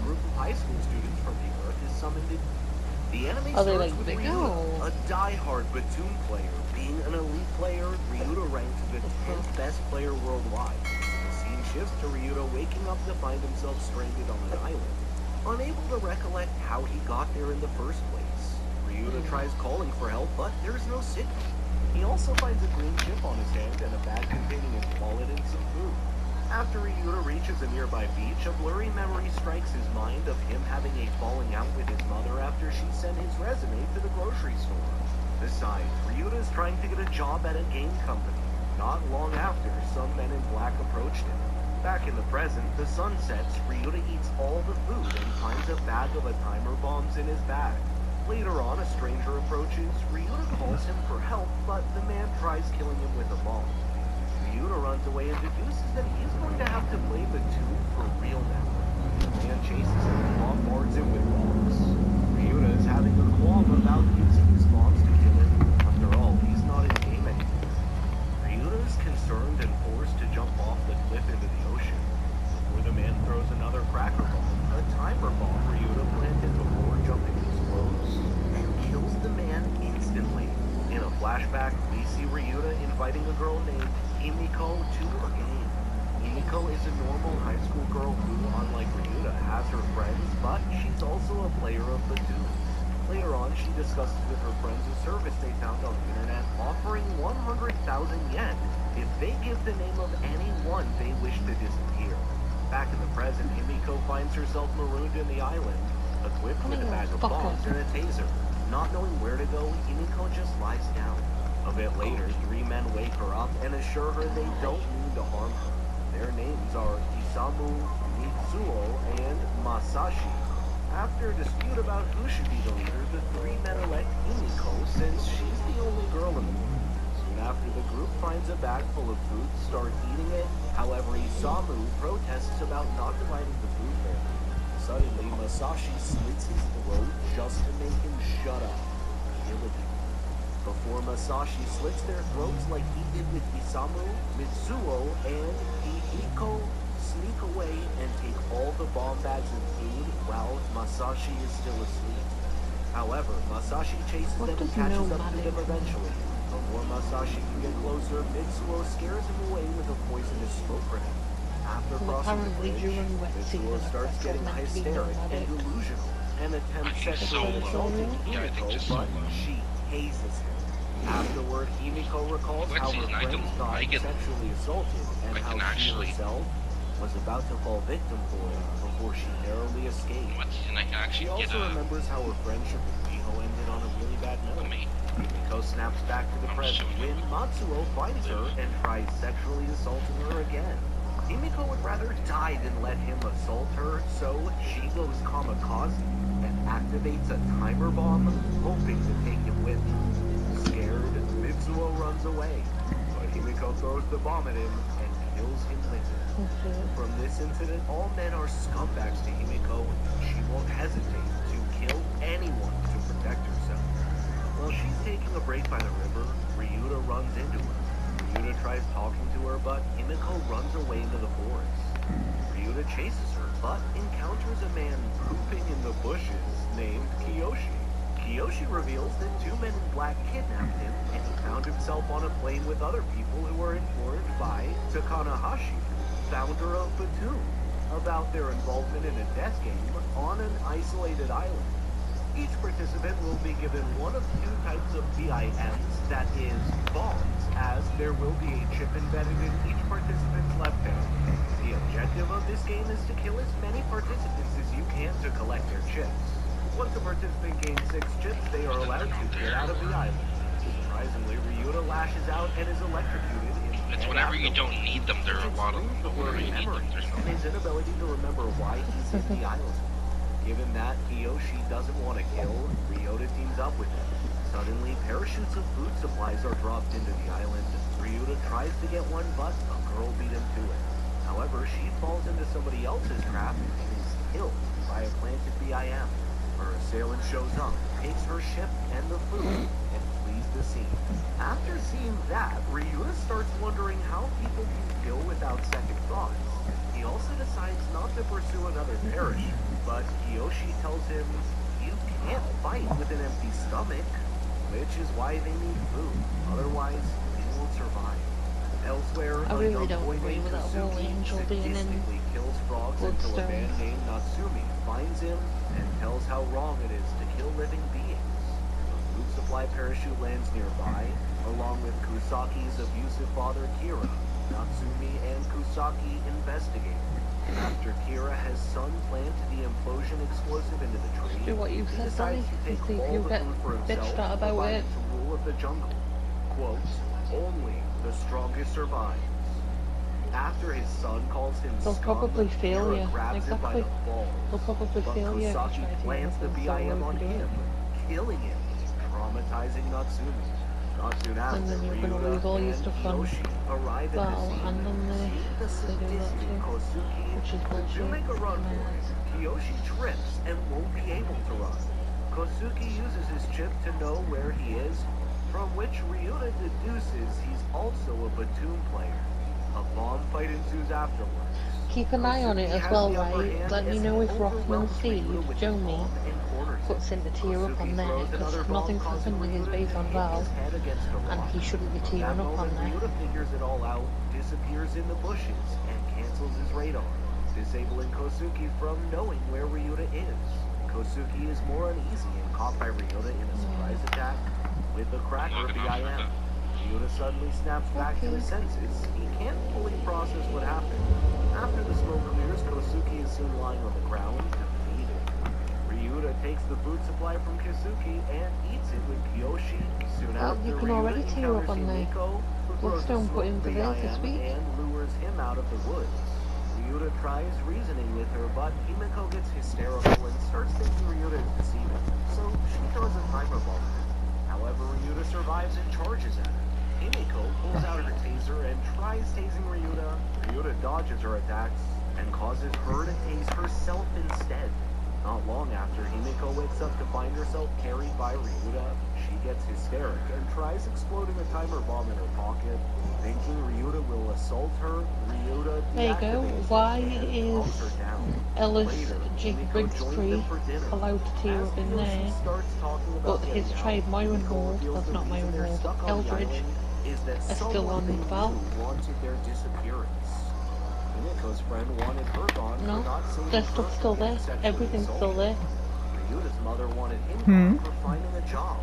group of high school students from the Earth is summoned in. The anime Are they starts like with big? Ryuta, No. a die-hard Batoon player. Being an elite player, Ryuta ranked the 10th best player worldwide. The scene shifts to Ryuta waking up to find himself stranded on an island, unable to recollect how he got there in the first place. Ryuta tries calling for help, but there's no signal. He also finds a green chip on his hand and a bag containing his wallet and some food. After Ryuta reaches a nearby beach, a blurry memory strikes his mind of him having a falling out with his mother after she sent his resume to the grocery store. Besides, Ryuta is trying to get a job at a game company. Not long after, some men in black approached him. Back in the present, the sun sets, Ryuta eats all the food and finds a bag of timer bombs in his bag. Later on, a stranger approaches. Ryuta calls him for help, but the man tries killing him with a bomb. Ryuta runs away and deduces that he is going to have to play Batoon for real now. The man chases him and bombards him with bombs. Ryuta is having a qualm about using his bombs to kill him. After all, he's not in game anymore. Ryuta is concerned and forced to jump off the cliff into the ocean. Before the man throws another cracker bomb, a timer bomb Ryuta planted before jumping explodes and kills the man instantly. In a flashback, we see Ryuta inviting a girl named Himiko to a game. Himiko is a normal high school girl who, unlike Ryuta, has her friends, but she's also a player of Batoon. Later on, she discusses with her friends a service they found on the internet offering 100,000 yen if they give the name of anyone they wish to disappear. Back in the present, Himiko finds herself marooned in the island, equipped with a bag of bombs and a taser. Not knowing where to go, Himiko just lies down. A bit later, three men wake her up and assure her they don't mean to harm her. Their names are Isamu, Mitsuo, and Masashi. After a dispute about who should be the leader, the three men elect Himiko since she's the only girl in the group. Soon after, the group finds a bag full of food, start eating it. However, Isamu protests about not dividing the food fairly. Suddenly, Masashi slits his throat just to make him shut up, killing him. Before Masashi slits their throats like he did with Isamu, Mitsuo and Hihiko sneak away and take all the bomb bags and food while Masashi is still asleep. However, Masashi chases them and catches up to them eventually. Before Masashi can get closer, Mitsuo scares him away with a poisonous smoke grenade. After crossing the bridge, Mitsuo starts getting hysteric and delusional and attempts sexually assaulting Himiko, but she hazes him. Afterward, Himiko recalls how her friends got sexually assaulted and how she herself was about to fall victim for it before she narrowly escaped. She also remembers how her friendship with Miho ended on a really bad note. Himiko snaps back to the present when Matsuo finds her and tries sexually assaulting her again. Himiko would rather die than let him assault her, so she goes kamikaze and activates a timer bomb, hoping to take him with her. Scared, Mitsuo runs away, but Himiko throws the bomb at him and kills him with it. From this incident, all men are scumbags to Himiko. She won't hesitate to kill anyone to protect herself. While she's taking a break by the river, Ryuta runs into her. Ryuta tries talking to her, but Himiko runs away into the forest. Ryuta chases her, but encounters a man pooping in the bushes named Kiyoshi. Kiyoshi reveals that two men in black kidnapped him, and he found himself on a plane with other people who were informed by Takanahashi, founder of Batoon, about their involvement in a death game on an isolated island. Each participant will be given one of two types of BIMs, that is, bombs, as there will be a chip embedded in each participant's left hand. The objective of this game is to kill as many participants as you can to collect their chips. Once a participant gains 6 chips, they are allowed to get out of the island. Surprisingly, Ryuta lashes out and is electrocuted. It's whenever you don't need them, there are a lot of them. Whenever you need them, there's no. His inability to remember why he's in the island. Given that Kiyoshi doesn't want to kill, Ryuta teams up with him. Suddenly, parachutes of food supplies are dropped into the island. Ryuta tries to get one, but a girl beat him to it. However, she falls into somebody else's trap and is killed by a planted BIM. Her assailant shows up, takes her ship and the food, and flees the scene. After seeing that, Ryuta starts wondering how people can kill without second thoughts. He also decides not to pursue another parachute, but Kiyoshi tells him, you can't fight with an empty stomach, which is why they need food. Otherwise, they won't survive. Elsewhere, I a really young don't boy agree named with that whole Kosuki angel being in sadistically kills frogs until a man Bloodstones. named Natsumi finds him and tells how wrong it is to kill living beings. A food supply parachute lands nearby, along with Kusaki's abusive father Kira. Natsumi and Kusaki investigate. After Kira has son plant the implosion explosive into the tree, Do what you he said, decides Danny, to take and see if all you the get food for himself bitched out and about fight it. to rule of the jungle. Quote, only the strongest survives. After his son calls him They'll scum, probably fail Kira you. grabs him by Exactly. the balls. They'll probably But fail you if you try Kusaki to plants the anything BIM solo on to do him, it. killing him, traumatizing Natsumi. Not soon after, And then you're gonna Ryuta lose all your and stuff on Kiyoshi arrive at the Battle scene. and on Seeing the the they do that sadistic too. Kosuki, Which is the two bullshit. make a run for it. Kiyoshi trips and won't be able to run. Kosuki uses his chip to know where he is, from which Ryuta deduces he's also a platoon player. A bomb fight ensues afterwards. Keep an eye on it Kosuki as has well, the upper right? hand Let me as know he if Rothman overwhelms Steve, Ryuta with his Jomi, bomb and corners him. puts in the tier up on Kosuki there, throws because another bomb, nothing's causing happened to his Ryuta base to on hit Val, his head against a and rock. he shouldn't be From tearing that up on moment, there. Ryuta figures it all out, disappears in the bushes, and cancels his radar, disabling Kosuki from knowing where Ryuta is. Kosuki is more uneasy and caught by Ryuta in a surprise attack with the cracker Not enough for BIM. that. Ryuta suddenly snaps back to his senses. He can't fully process what happened. After the smoke clears, Kosuki is seen lying on the ground, defeated. Ryuta takes the food supply from Kosuki and eats it with Kiyoshi. Soon Well, after, you can Ryuta already tear up encounters on there. Himiko, who throws a Bloodstone put smoke in for BIM this week. and lures him out of the woods. Ryuta tries reasoning with her, but Himiko gets hysterical and starts thinking Ryuta is deceiving, so she throws a timer bomb at him. However, Ryuta survives and charges at her. Himiko pulls out her taser and tries tasing Ryuta. Ryuta dodges her attacks and causes her to tase herself instead. Not long after, Himiko wakes up to find herself carried by Ryuta. She gets hysteric and tries exploding a timer bomb in her pocket. Thinking Ryuta will assault her, Ryuta There you go. deactivates Why and calms is her down. Ellis Later, Jake Himiko Briggs joins Tree them for dinner. allowed to tear As up in Kiyoshi there? starts talking about But his getting out, tribe, Myron Himiko Hall, reveals that's the not reason Myron they're Hall, stuck on the Eldridge, island is that are still someone on they Val. knew wanted their disappearance. Himiko's friend wanted her gone No, for not saving their her stuff's from still being there. sexually Everything's still assaulted. there. Ryuta's mother wanted him gone for finding a job.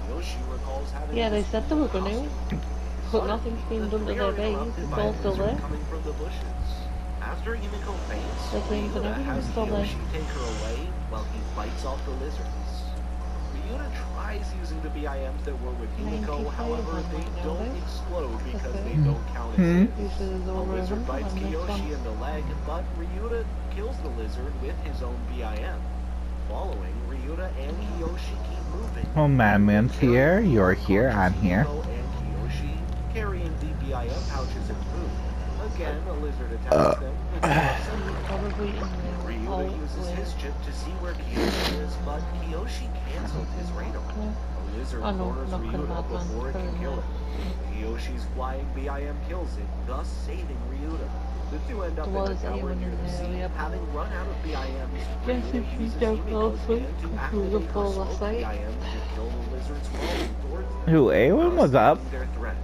Yoshi recalls having Yeah, a they dispute said they were with a gonna, customer. but Suddenly, nothing's been the done to three their are base. interrupted It's by a all still lizard there. coming from the bushes. After Himiko faints, The games and Ryuta has everything's still there. Kiyoshi take her away while he fights off the lizards. Ryuta tries using the BIMs that were with 90 Himiko, players however, on they right now, don't though. explode because Okay. they don't count as hits. Usually there's A over lizard 100 bites on this Kiyoshi one. in the leg, but Ryuta kills the lizard with his own BIM. Following, Ryuta and Kiyoshi keep moving. Oh, Madman's here. You're here. I'm here. Himiko and Kiyoshi carrying the BIM pouches and food. Again, a lizard attacks them. The two are separated. Probably in there. Ryuta uses his chip to see where Kiyoshi is, but Kiyoshi canceled his radar. A lizard Oh, no, corners not gonna Ryuta Madman. before it Put can in kill there. it. Kiyoshi's flying BIM kills it, thus saving Ryuta. The two end up in Was a tower anyone near in the the sea, area? having run out of BIMs. Yes, Ryuta if you uses don't Himiko's also, hand to because we activate were her full smoke last night. BIM to kill the lizards falling towards them. Who, Awen was thus up? ending their threat.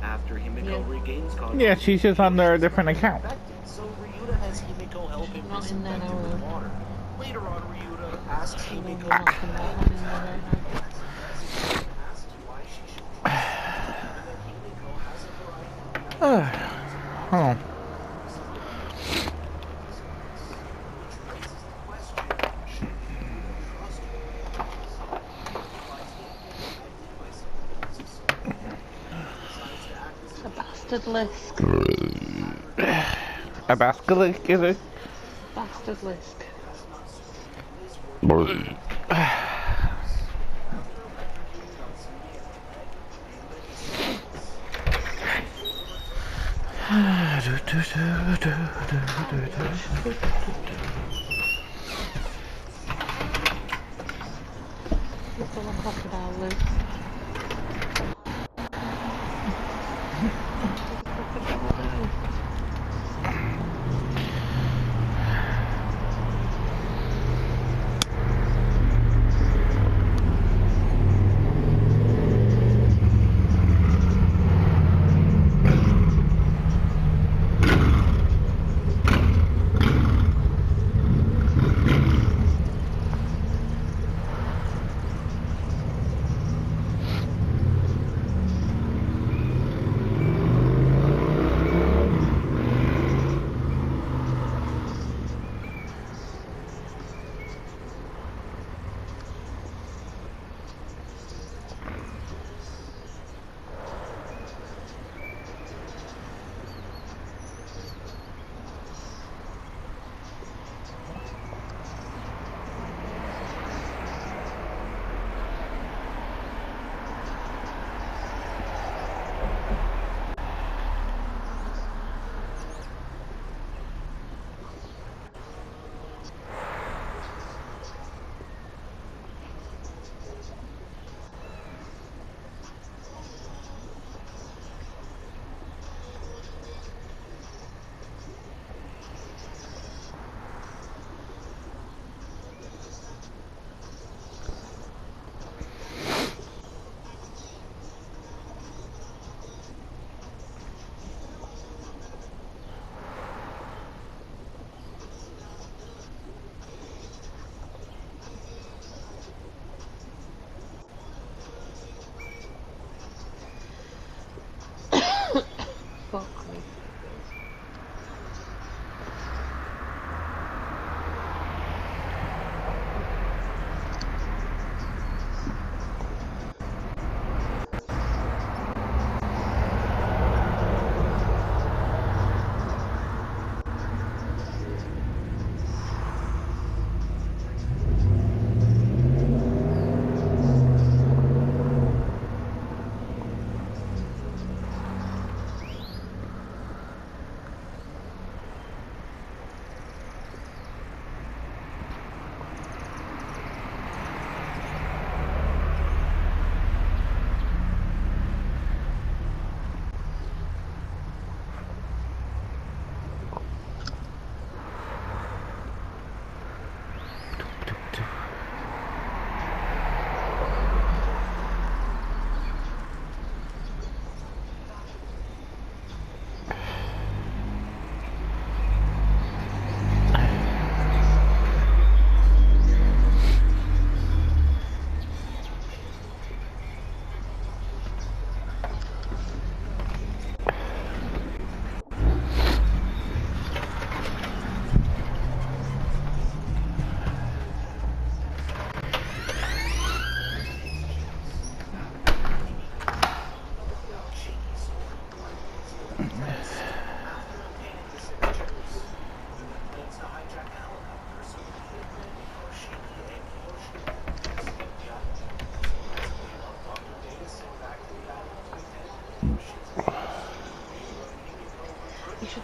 After Himiko Yeah. regains consciousness, Yeah, she's just under a Kiyoshi's different been account. infected, so Ryuta has Himiko help him Not in there disinfect it now, with though. water. Later on, Ryuta asks No, Himiko we're not gonna have one in there right now. asks why she should trust him, and that Himiko has a variety of Oh. which raises the question, should Ryuta trust her? He replies that he was infected by someone else's soul. Decides to act as A a bastard Lisk. A basilisk, is it? Bastard Lisk. Look at the crocodile loose.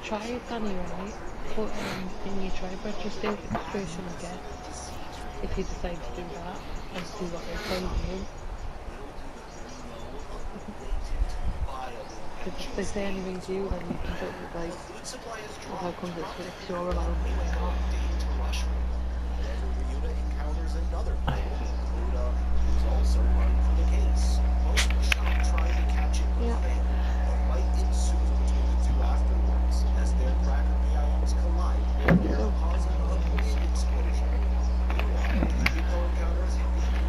try it anyway, put in your tribe registration again, if you decide to do that, and see what they tell you. Because if they say anything to you, then you can put it like, well, how come it's your allowed, but we're not. Whenever Ryuta encounters another player named Buddha, who's also running for the case, both shot trying to catch it with Yeah. fail. A fight ensues between the two afterwards, as their Cracker BIMs collide, causing a big explosion. Meanwhile, Yumiko encounters Hibiki,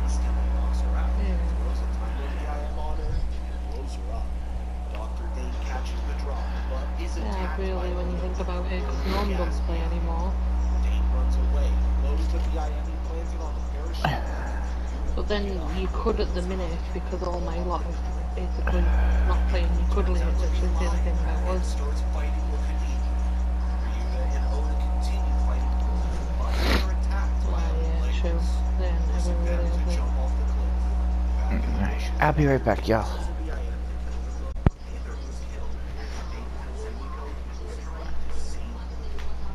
instantly knocks her out, throws a tiny BIM on her, and blows her up. Dr. Date catches the drop, but is Yeah, attacked by really, when you think about it, because Buddha, no one does play anymore. Date runs away, blows the BIM he planted on the parachute. But then you could at the minute, because all my lot is basically not playing, you could limit literally the only thing that was. Starts fighting with Hibiki. Ryuta and Oda continue fighting, but they're attacked by Well, other yeah, true. players. Then Forcing everyone them really to is jump off the cliff. Back in the mission, I'll be right back, y'all. tells the BIM to kill them, but neither was killed. Date tells Himiko he was trying to save them.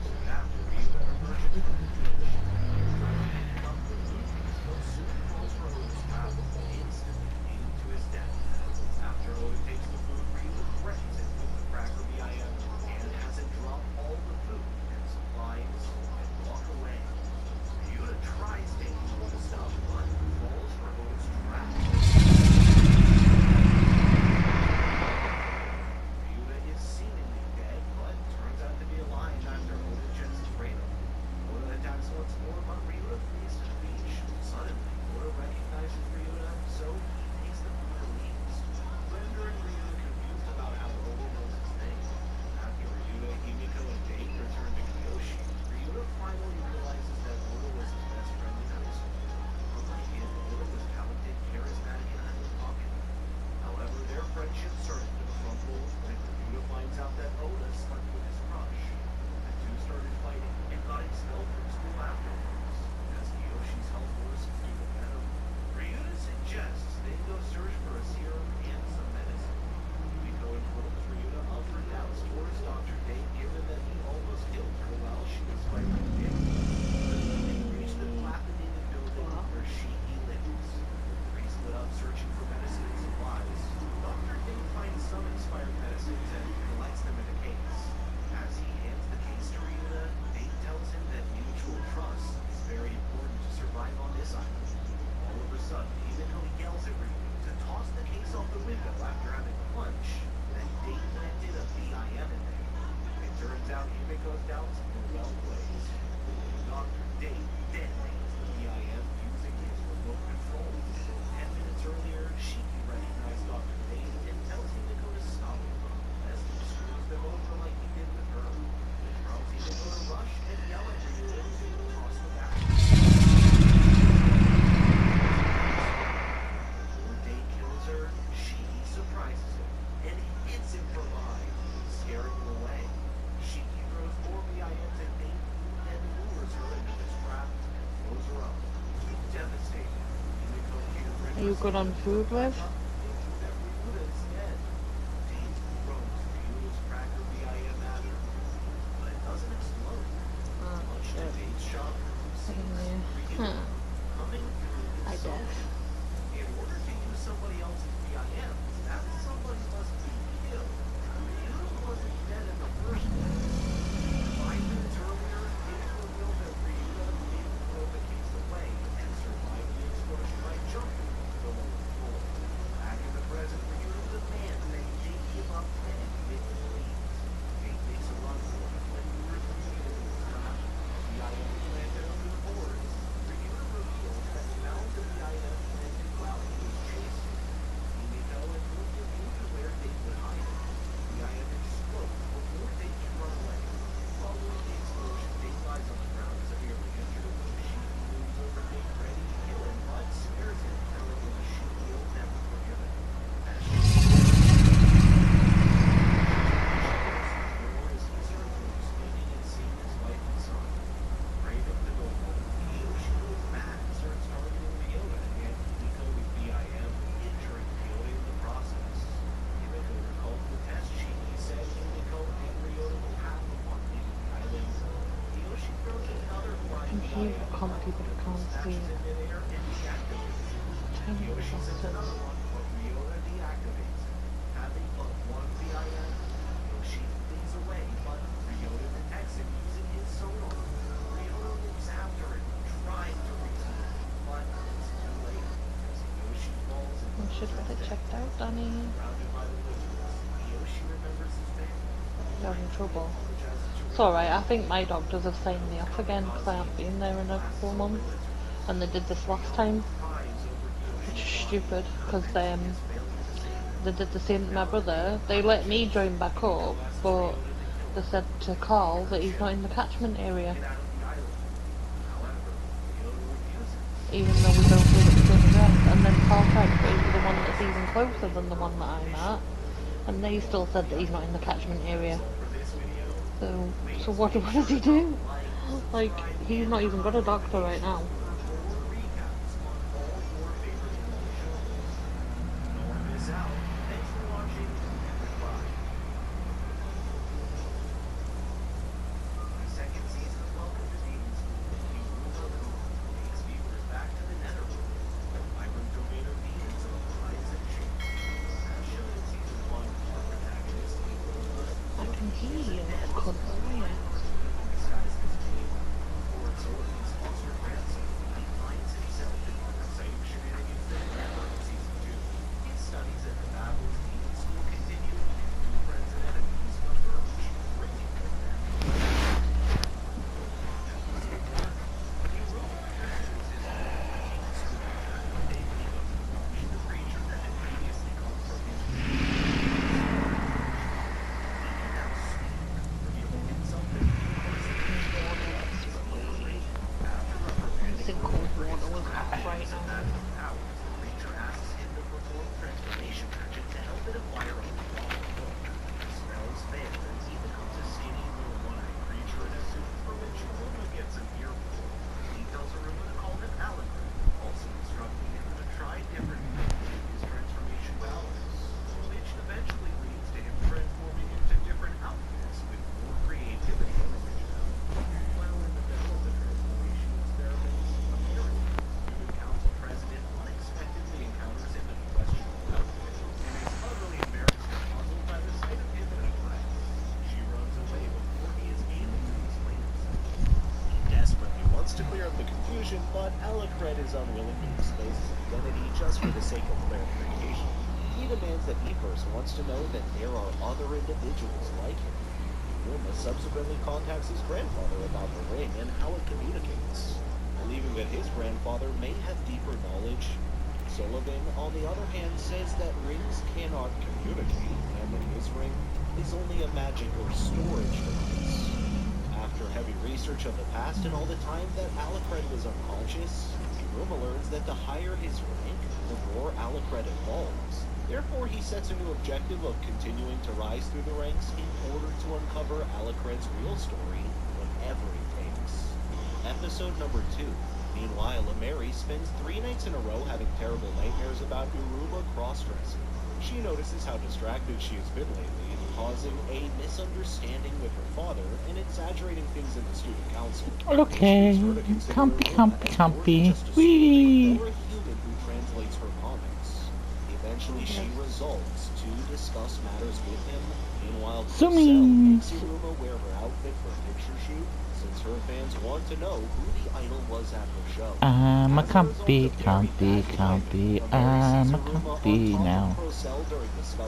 Soon after, Ryuta emerges from the ditch. Picking up the food, but soon falls for Oda's path, instantly leading to his death. After Oda takes the food, Ryuta threatens him with the Cracker BIM and has it drop all the food and supplies and walk away. Ryuta tries taking Oda's stuff, but falls for Oda's trap. Ryuta is seemingly dead, but turns out to be alive after Oda just sprayed him. Oda attacks once more, but Ryuta flees to the beach. Suddenly, Oda recognizes Ryuta, so he takes the food and leaves, rendering Ryuta confused about how Oda knows his name. After Ryuta, Himiko, and Date return to Kyoshi, Ryuta finally realizes that Oda was his best friend in high school. Unlike him, Oda was talented, charismatic, and unpopular. However, their friendship started to crumble when Ryuta finds out that Oda slept with his crush. The two started fighting and got expelled from school afterwards. As Kyoshi's health worsens due to venom, Ryuta suggests they go search for a serum and some medicine. Yumiko informs Ryuta of her doubts towards Dr. Date, given that he almost killed her while she was fighting Date. They reach the dilapidated building where Shiki lives. The three split up searching for medicine and supplies. Dr. Date finds some expired medicines and collects them in a case. As he hands the case to Ryuta, Date tells him that mutual trust is very important to survive on this island. All of a sudden, Himiko yells at Ryuta to toss the case off the window after having a lunch, and Date planted a BIM in there. It turns out Himiko's doubts were well placed. Dr. Date detonates the BIM using his remote control. 10 minutes earlier, Shiki recognized Dr. Date and tells Himiko to stop him, lest he screws them over like he did with her. It prompts Himiko to rush and yell at Ryuta to toss the back. Before Date kills her, Shiki surprises him, and hits him from behind, scaring him away. Shiki throws more BIMs at Date and lures her into this trap and throws her up. Devastated, Himiko can't Are you good on food, Liv? thinking that Ryuta is dead. Date throws Ryuta's Cracker BIM at her, but it doesn't explode. Much to Date's shock, sees Ryuta coming through I his guess. in order to use somebody else's BIM, that somebody must be killed. Ryuta wasn't dead in the first place. 5 minutes earlier, it revealed that Ryuta didn't throw the case away and survived the explosion by jumping to the lower floor. Back in the present, Ryuta demands that Date give up and admit the leads. Date makes a run for it when lures Ryuta into his trap. BIM planted under the boards. Ryuta reveals that found the BIM planted while he was chasing. Himiko and moved him into where You can't people that can't see it. Tiny little bastards. Ryota deactivates it, having but one VIN. Yoshida flees away, but Ryota detects it using his sonar. Ryota looks after it, trying to reach it, but it's too late. As Yoshi falls into You should get it checked out, Danny. surrounded by the wizards, Yoshi remembers his family. You're in trouble. It's alright, I think my doctors have signed me off again because I haven't been there in a couple of months. And they did this last time. Which is stupid because they did the same to my brother. They let me join back up, but they said to Carl that he's not in the catchment area. Even though we both live at the same address. And then Carl tried to put him to the one that's even closer than the one that I'm at. And they still said that he's not in the catchment area. So what does he do? Like, he's not even got a doctor right now. I can hear you, couldn't I? But Alucard is unwilling to disclose his identity just for the sake of clarification. He demands that Epirus wants to know that there are other individuals like him. Ruma subsequently contacts his grandfather about the ring and how it communicates, believing that his grandfather may have deeper knowledge. Sullivan, on the other hand, says that rings cannot communicate, and that his ring is only a magic or storage device. After heavy research of the past and all the time that Alucard was unconscious, Ruma learns that the higher his rank, the more Alucard evolves. Therefore, he sets a new objective of continuing to rise through the ranks in order to uncover Alucard's real story, whatever it takes. Episode number 2. Meanwhile, Ameri spends 3 nights in a row having terrible nightmares about Uruba cross-dressing. She notices how distracted she has been lately, causing a misunderstanding with her father and exaggerating things in the student council. Okay, comfy. Wee. Or a human who translates her comments. Eventually, she resolves to discuss matters with him. Meanwhile, Purcell makes Iruma wear her outfit for a picture shoot, since her fans want to know who the idol was at her show. I'm a comfy. I'm a comfy now.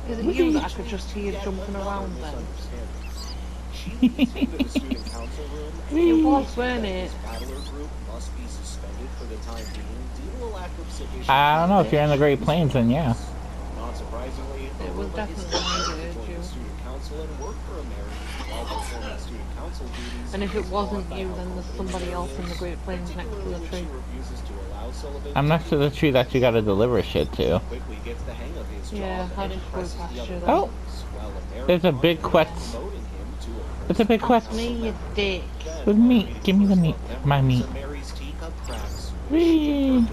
Is it you that I could just hear jumping around then? It was, weren't it? I don't know, if you're in the Great Plains, then yeah. Not surprisingly, It was definitely me that heard you. And if it wasn't you, then there's somebody else in the Great Plains next to the tree. I'm next to the tree that you gotta deliver shit to. Yeah, I just go past you then. Oh! There's a big quest. There's a big quest. Me, you dick. With meat. Give me the meat. My meat. Whee!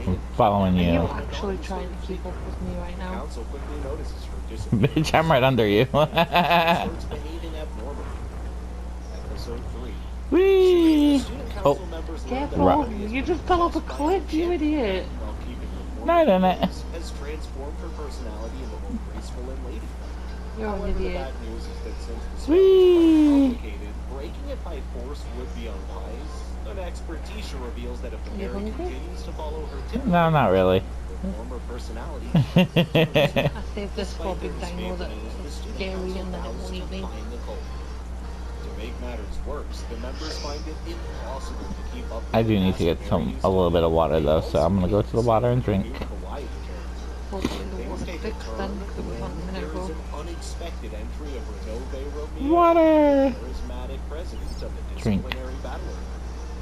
I'm following Are you you. actually trying to keep up with me right now? Bitch, I'm right under you. Whee! Student Oh, council members learned that Careful, Mary is you just fell off a by cliff, you idiot. while keeping her no, I didn't. has transformed her personality into more graceful and ladylike. You're an However, the idiot. bad news is that since the spell is Whee! complicated, breaking it by force would be unwise. An expert Tisha reveals that if the You Mary hungry? continues to follow her tip, No, not really. her former personality, I saved this for a despite big their dino that misgivings, the is student scary council and then it vows won't to eat me. find the culprit. To make matters worse, the members find it impossible to keep up with I do the need to get massive Mary a little bit of water though, so I'm gonna go to the water and drink. Kawaii character. Hopefully the Things water's take a fixed turn then, because it was on a when minute there is ago. an unexpected entry of Renove Romeo, Water! charismatic president of the Drink. disciplinary battler,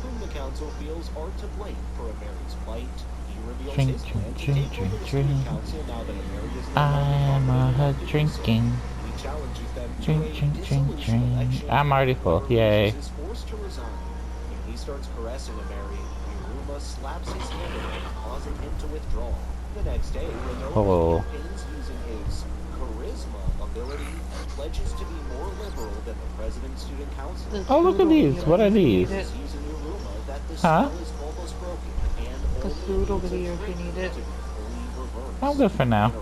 whom the council feels are to blame for Mary's plight. He reveals Drink, his plan to drink, take over the drink, student drink. council now that Mary is no I'm longer competent enough to do so. drinking. He challenges them to Drink, a drink, drink, dissolution drink. election. I'm already full. Where Yay. Lucius is forced to resign. When he starts caressing Mary, Iruma slaps his hand at him, causing him to withdraw. The next day, Renove Oh. campaigns using his charisma ability and pledges to be more liberal than the president's student council. There's Oh, look food at over these. here What if are you need these? it. He's using Iruma that the Huh? spell is almost broken and There's only food over needs a here if you drink need it. to be fully reversed. I'm good for now.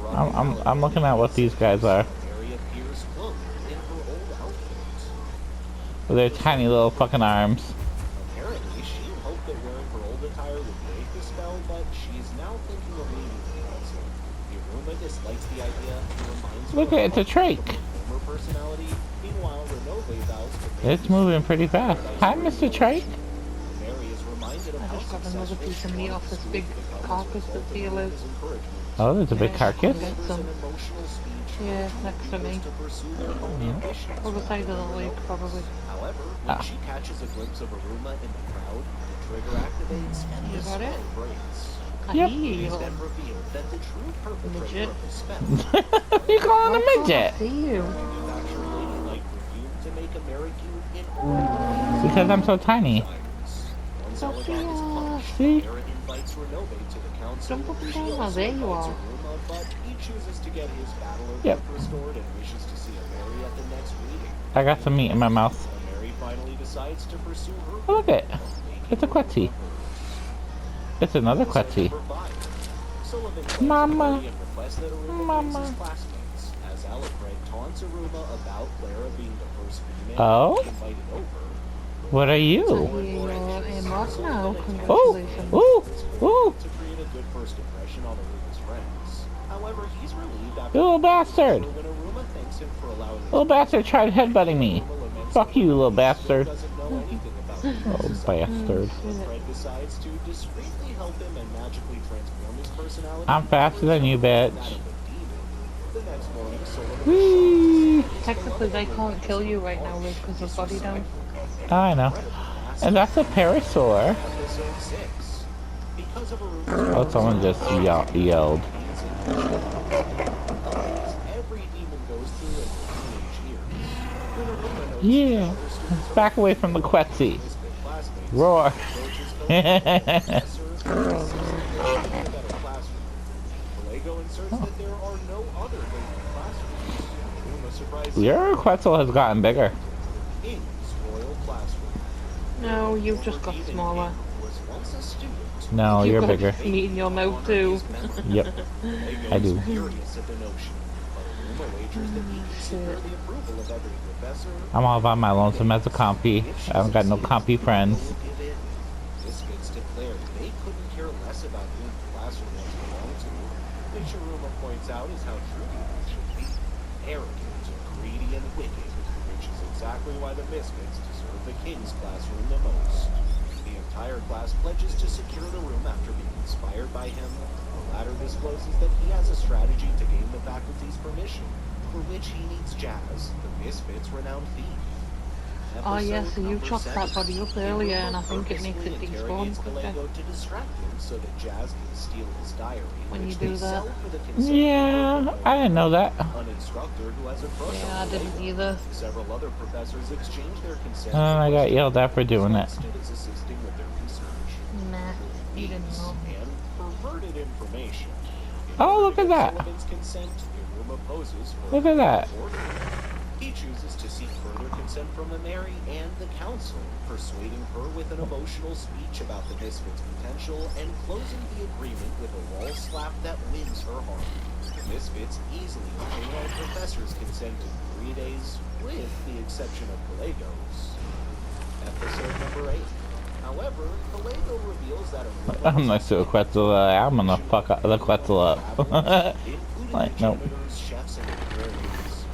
I'm looking at what these guys are. Mary appears clothed in her old outfit. With their tiny little fucking arms. Apparently, she had hoped that wearing her old attire would break the spell, but she's now thinking of leaving the council. Iruma dislikes the idea and reminds Look her at it's a trach. of her former personality. Meanwhile, Renove vows to make It's moving pretty fast. Hi, Mr. Trike. Mary is reminded of I how just got another successful piece of she meat wanted off the this school big to become as a carcass result that of Theo Iruma's lives. encouragement. Oh, there's a big Yeah, carcass. Get Delivers some. an emotional speech Yeah, to next to me. leaders to pursue their own ambitions Other side of the rather than lake, Renove's. probably. However, when she catches a glimpse of Iruma in the crowd, the trigger activates and You the got it? spell breaks. I Yep. It hear is you. then revealed that the true perpetrator Midget. of the spell You calling Why a can't I midget? see you? manufactured ladylike perfume to make American in all Because I'm so tiny. desires. Once Sophia. Elegant is punished, See? Mary invites Renove to the council. Jump up and She down. also There you invites are. Iruma, but he chooses to get his battler Yep. grip restored and wishes to see Mary at the next reading. I got some meat in my mouth. Mary finally decides to pursue her Oh, look it. goal, It's a making Quetzy. Iruma hers. It's another Episode Quetzy. number 5. Sullivan claims Mama. authority and requests that Iruma Mama. brings his classmates, as Alecred taunts Iruma about Clara being the first female Oh? invited over. What are I you? hear you're in mod now. Oh! Congratulations. Ooh! Ooh! To create a good first impression on Iruma's friends. However, he's relieved after You little bastard! when Iruma thanks him for allowing his Little bastard tried headbutting me. Iruma laments Fuck that you, little Iruma bastard. doesn't know anything about Oh, society. bastard. Fred decides to discreetly help him and magically transform his personality. I'm faster than you, That bitch. of a demon. The next morning, Sullivan Whee! Technically, they can't kill you right now, Liz, because of body down. I know. And that's a parasaur. Episode 6. Because of Iruma's Oh, someone just yelled. every demon goes through in teenage years. When Iruma knows Yeah. that other students Back away from the Quetzy. of his classmates, Roar. approaches Valego inserts that there are no other vacant classrooms. Iruma surprises Your Quetzal has gotten bigger. King's royal classroom. No, you've just got Even smaller. King was once a student. No, You've you're got bigger. meat in your mouth too. Yep. Valego I do. is furious at the notion, but Iruma wagers that he can secure the approval of every professor. I'm all by my lonesome as a compy. I haven't got no compy friends. Misfits declared they couldn't care less about whom the classroom ones belong to, which Iruma points out is how true humans should be. Arrogant, greedy, and wicked, which is exactly why the Misfits deserve the King's classroom the most. The entire class pledges to secure the room after being inspired by him. The latter discloses that he has a strategy to gain the faculty's permission, for which he needs Jazz, the Misfits' renowned thief. Oh yeah, so you Episode chopped number that body up earlier, and I think it makes it purposely despawn interrogates quicker. Valego to distract him so that Jazz can steal his diary, When which you do they that. sell for the consent Yeah, of I didn't know that. an instructor who has a crush Yeah, I on didn't Valego. either. Several other professors exchange their consent. And I for got questions, yelled at for doing some it. students assisting with their research. Nah, you didn't know. And perverted information. In Oh, order look to at get that. Sullivan's consent, Iruma poses for Look at that. order. He chooses to seek further consent from Ameri and the council, persuading her with an emotional speech about the Misfits' potential and closing the agreement with a wall slap that wins her heart. The Misfits easily obtain our professor's consent in 3 days, with the exception of Kalego's. Episode number 8. However, Kalego reveals that I'm not sure Quetzal. I'm gonna fuck up the Quetzal up. Like, nope. Chefs and librarians.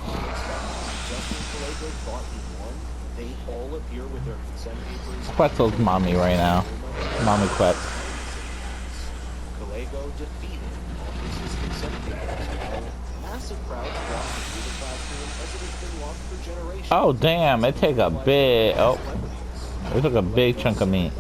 Just when Kalego thought he won, they all appear with their consent papers. Quetzal's mommy right now. Mommy Quetz. Kalego defeated offers his consent papers. While massive crowds flock to the classroom as it has been locked for generations. Oh damn! It take a big. Oh, it took a big chunk of meat.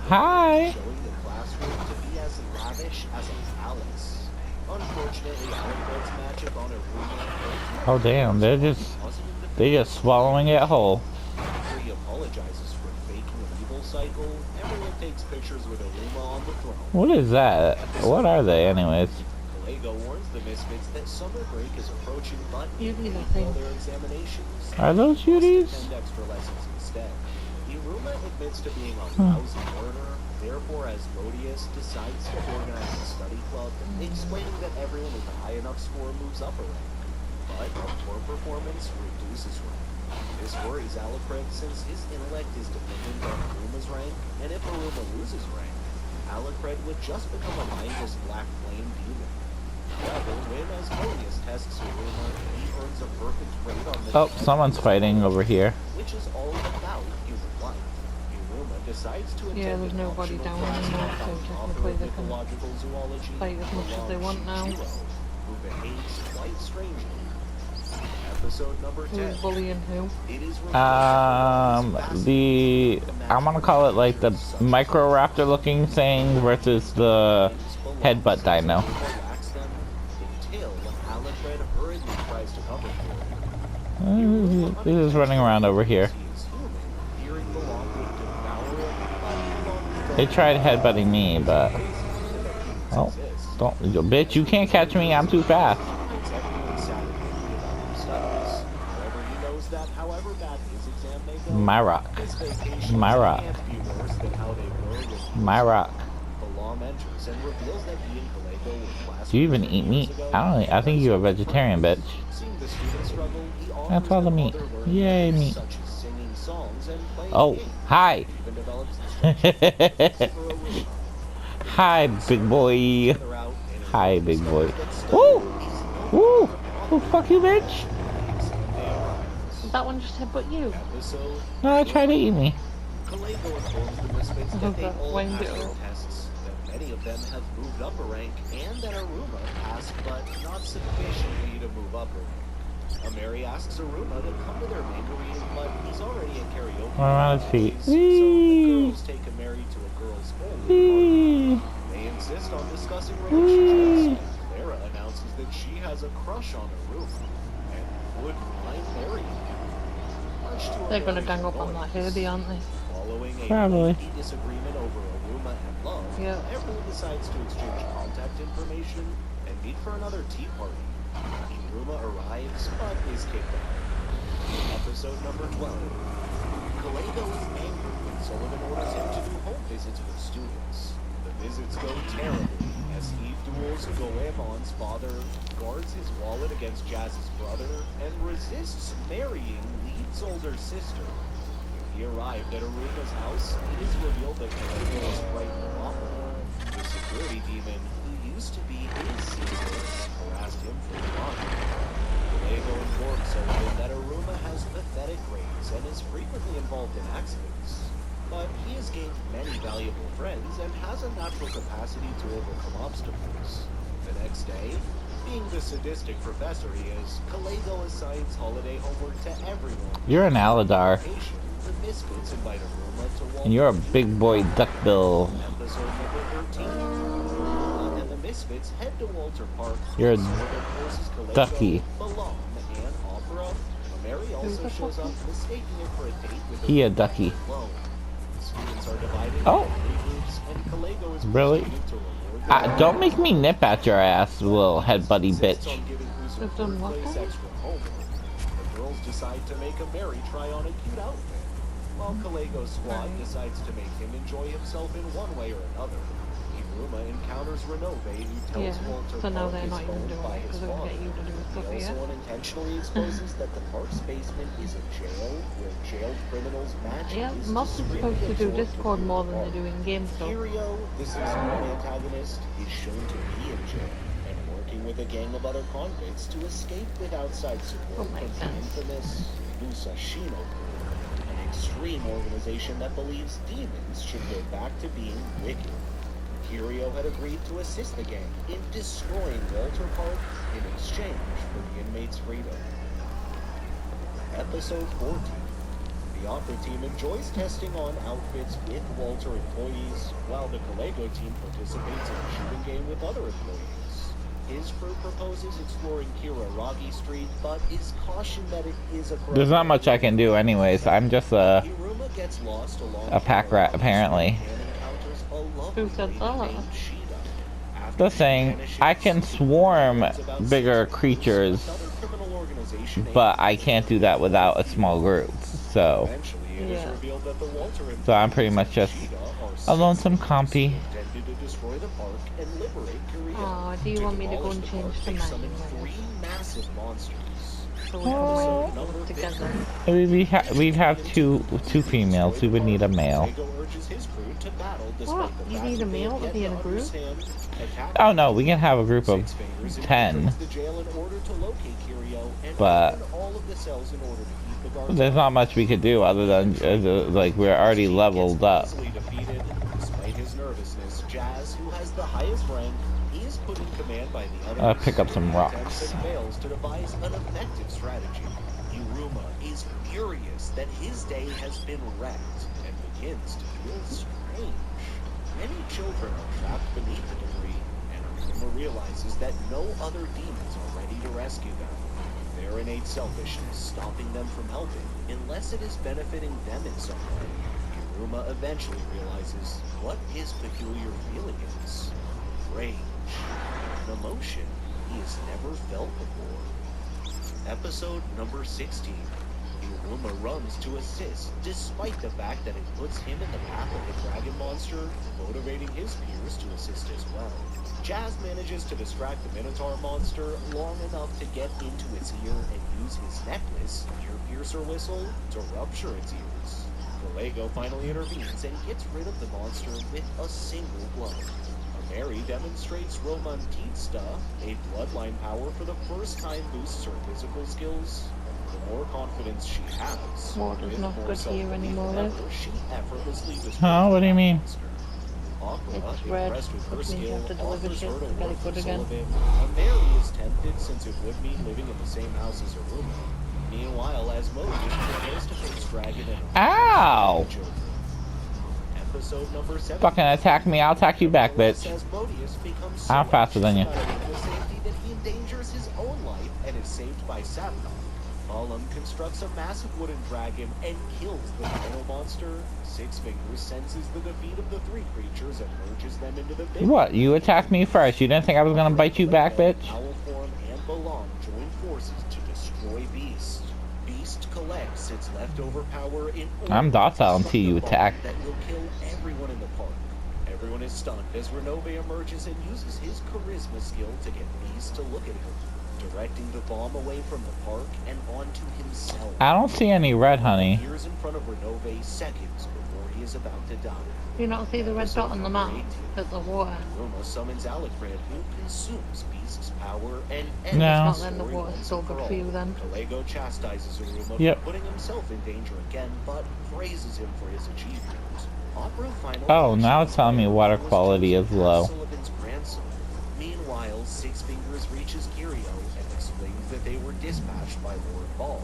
Hi. Showing the classroom to be as lavish as a palace. Unfortunately, Alucard's magic on Aruma. Oh damn! They just swallowing it whole. After he apologizes for faking an evil cycle, everyone takes pictures with Aruma on the throne. What is that? What are they, anyways? Kalego warns the Misfits that summer break is approaching, but You need in nothing. all their examinations, Are those they must cuties? attend extra lessons instead. Iruma admits to being a lousy learner, therefore Asmodeus decides to organize a study club, explaining that everyone with a high enough score moves up a rank, but a poor performance reduces rank. This worries Alucard since his intellect is dependent on Aruma's rank, and if Aruma loses rank, Alucard would just become a mindless black flame demon. However, when Asmodeus tests Aruma, he earns a perfect grade on the Oh, someone's fighting over here. which is all about human life. Iruma decides to Yeah, attend there's an nobody optional down class anymore, taught by so the author technically of they can mythological zoology, fight as much as they want now. Shishiro, who behaves quite strangely. Episode number 10. Who's bullying who? It is revealed The I'm gonna call it like the Microraptor looking thing versus the headbutt dino. relax them until Alucard hurriedly tries to cover for it. This is running around over here. He is human, fearing the law would devour him, but They tried headbutting me, but oh, don't, bitch! You can't catch me. I'm too fast. finds everyone sad and angry about their studies. However, he knows that however bad his exam may go, My rock. his vacations My rock. can't be worse than how they were with My rock. The law enters and reveals that he and Kalego were classmates Do you even eat meat? years ago. I think you're a vegetarian, bitch. Seeing the student struggle, he offers That's all the them meat. other learning Yay, methods meat. such as singing songs and playing Oh, games. hi. He even develops instructions for Aruma. Hi, big boy. They're out in a Hi, big boy. that study Woo! is Woo! Oh, fuck you, bitch. exam day arrives. That one just headbutt you. Episode No, try to eat me. Kalego informs the Misfits that they that all wind passed it their up. tests, that many of them have moved up a rank, and that Aruma passed, but not sufficiently to move up a rank. Ameri asks Aruma to come to their manga reading, but he's already at karaoke. Run around his feet. So the Whee! girls take Ameri to a girls' only Whee! party. They insist on discussing relationships. Clara announces that she has a crush on Aruma, and would mind marrying him. Much to They're gonna Ameri's gang up on that annoyance. Herbie, aren't they? Following a Probably. lengthy disagreement over Aruma and love, Yeah. everyone decides to exchange contact information and meet for another tea party. Aruma arrives, but is kicked out. Episode number 12. Kalego is angry when Sullivan orders him to do home visits with students. The visits go terribly, as Eve duels Goemon's father, guards his wallet against Jazz's brother, and resists marrying Leeds' older sister. When he arrived at Aruma's house, it is revealed that Kalego is quite Monopoly, the security demon who used to be his sister and harassed him for fun. Kalego informs Sullivan that Aruma has pathetic grades and is frequently involved in accidents. But he has gained many valuable friends and has a natural capacity to overcome obstacles. The next day, being the sadistic professor he is, Kalego assigns holiday homework to everyone. You're an Aladar, Vacation, the Misfits invite Aruma to Walter. and you're a big boy duckbill. Episode number 13. Aruma and the Misfits head to Walter Park. You're a Sullivan forces Kalego, ducky. Balam, and Opera. Mary also a shows up, ducky? mistaking it for a date with He a Aruma ducky. alone. Students are divided Oh. into 3 groups, and Kalego is Really? proceeding to reward them. Don't make me nip at your ass, little headbutty Insists bitch. on giving Uso I've done third what place then? extra homework. The girls decide to make a Mary try on a cute outfit, while Kalego's squad decides to make him enjoy himself in one way or another. Hiruma encounters Renove, who tells Yeah, Walter so now Park they're is not even owned doing by it his because we can father. get you to do stuff He also here. unintentionally exposes that the park's basement is a jail where jailed criminals match Yeah, is Moss is supposed to do Discord more than they do in game stuff. Kirio, the season-1 antagonist, is shown to be in jail and working with a gang of other convicts to escape with outside support Oh, makes from the sense. infamous Musashino Group, an extreme organization that believes demons should go back to being wicked. Kirio had agreed to assist the gang in destroying Walter Park in exchange for the inmates' freedom. Episode 14. The Opera team enjoys testing on outfits with Walter employees, while the Kalego team participates in a shooting game with other employees. His crew proposes exploring Kiraragi Street, but is cautioned that it is a corrupt There's not much I can do anyways. I'm just a Hiruma gets lost along pack rat, Kiraragi apparently. Street and encounters a lovely Who said lady that? named Shida. After the she thing. vanishes, I can swarm bigger creatures, another criminal organization but I can't do that without a small group. So, Eventually, it is Yeah. revealed that the Walter so I'm pretty much just a lonesome compy. intended to destroy the park and liberate Korea. Aw, do you want me to go and change to They summon manual? 3 massive monsters. So we can Oh. work together. We have two females. We would need a male. Lego urges his crew to battle despite What? the You fact need a that they male have to yet be in a group? understand attack. Oh no, we can have a group of Six Fingers 10. infiltrates the jail in order to locate Kirio and But open all of the cells in order to keep the guards there's not much we could do other than like we're already leveled up. Easily defeated. Despite his nervousness, Jazz, who has the highest rank, is put in command by the others. Pick up some He rocks. attempts and fails to devise an effective strategy. Hiruma is furious that his day has been wrecked and begins to feel strange. Many children are trapped beneath the debris, and Hiruma realizes that no other demons are ready to rescue them. Their innate selfishness stopping them from helping unless it is benefiting them in some way. Hiruma eventually realizes what his peculiar feeling is. Rage. An emotion he has never felt before. Episode number 16. Hiruma runs to assist, despite the fact that it puts him in the path of the dragon monster, motivating his peers to assist as well. Jazz manages to distract the Minotaur monster long enough to get into its ear and use his necklace, ear piercer whistle, to rupture its ears. Kalego finally intervenes and gets rid of the monster with a single blow. Mary demonstrates Romantista, a bloodline power for the first time boosts her physical skills. The more confidence she has, Water's with not more good here self-belief anymore, than though. ever, she effortlessly destroys Huh? What do you the mean? monster. Opera, It's red, impressed with her which means you skill, have to deliver offers shit her to to get work it good for again. Sullivan. Mary is tempted since it would mean living in the same house as Hiruma. Meanwhile, Asmodeus prepares to face Dragon and Ow! children. Episode number 7. Fucking attack me, I'll attack you back, bitch. Asmodeus becomes so I'm faster than you. anxious about Hirumu's safety that he endangers his own life and is saved by Sabna. Balam constructs a massive wooden dragon and kills the final monster. Six Fingers senses the defeat of the 3 creatures and merges them into the big. What? You attacked me first. You didn't think I was gonna bite you back, bitch? Owlform and Balam join forces to destroy Beast. Beast collects its leftover power in order I'm docile to until you suck the attack. bomb that will kill everyone in the park. Everyone is stunned as Renove emerges and uses his charisma skill to get Beast to look at him, directing the bomb away from the park and onto himself. I don't see any red honey. He appears in front of Renove seconds before he is about to die. Do you not see the red dot on the map? At the water. Hiruma summons Alakred, who consumes Beast's power and ends No. It's not then the water's still good for you then. Kalego chastises Hiruma Yep. for putting himself in danger again, but praises him for his achievement. Opera finally Oh, now it's telling me water was quality is low. Sullivan's grandson. Meanwhile, Six Fingers reaches Kirio and explains that they were dispatched by Lord Ball.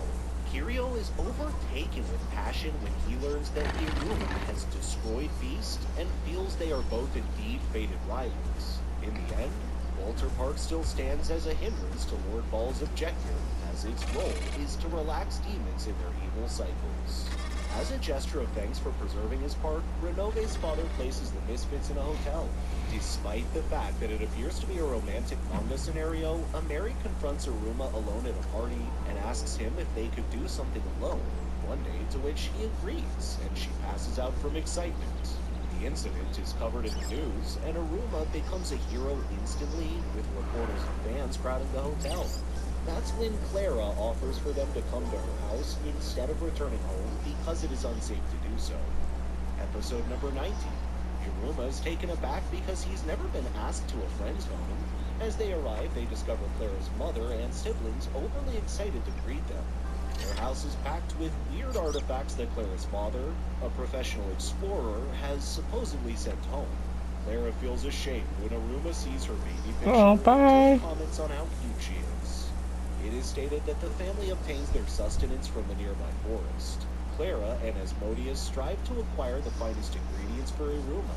Kirio is overtaken with passion when he learns that Hiruma has destroyed Beast and feels they are both indeed fated rivals. In the end, Walter Park still stands as a hindrance to Lord Ball's objective, as its role is to relax demons in their evil cycles. As a gesture of thanks for preserving his park, Renove's father places the Misfits in a hotel. Despite the fact that it appears to be a romantic manga scenario, Ameri confronts Aruma alone at a party and asks him if they could do something alone one day, to which he agrees, and she passes out from excitement. The incident is covered in the news, and Aruma becomes a hero instantly, with reporters and fans crowding the hotel. That's when Clara offers for them to come to her house instead of returning home because it is unsafe to do so. Episode number 19. Aruma is taken aback because he's never been asked to a friend's home. As they arrive, they discover Clara's mother and siblings overly excited to greet them. Their house is packed with weird artifacts that Clara's father, a professional explorer, has supposedly sent home. Clara feels ashamed when Aruma sees her baby picture and comments on how cute she is. It is stated that the family obtains their sustenance from the nearby forest. Clara and Asmodeus strive to acquire the finest ingredients for Aruma.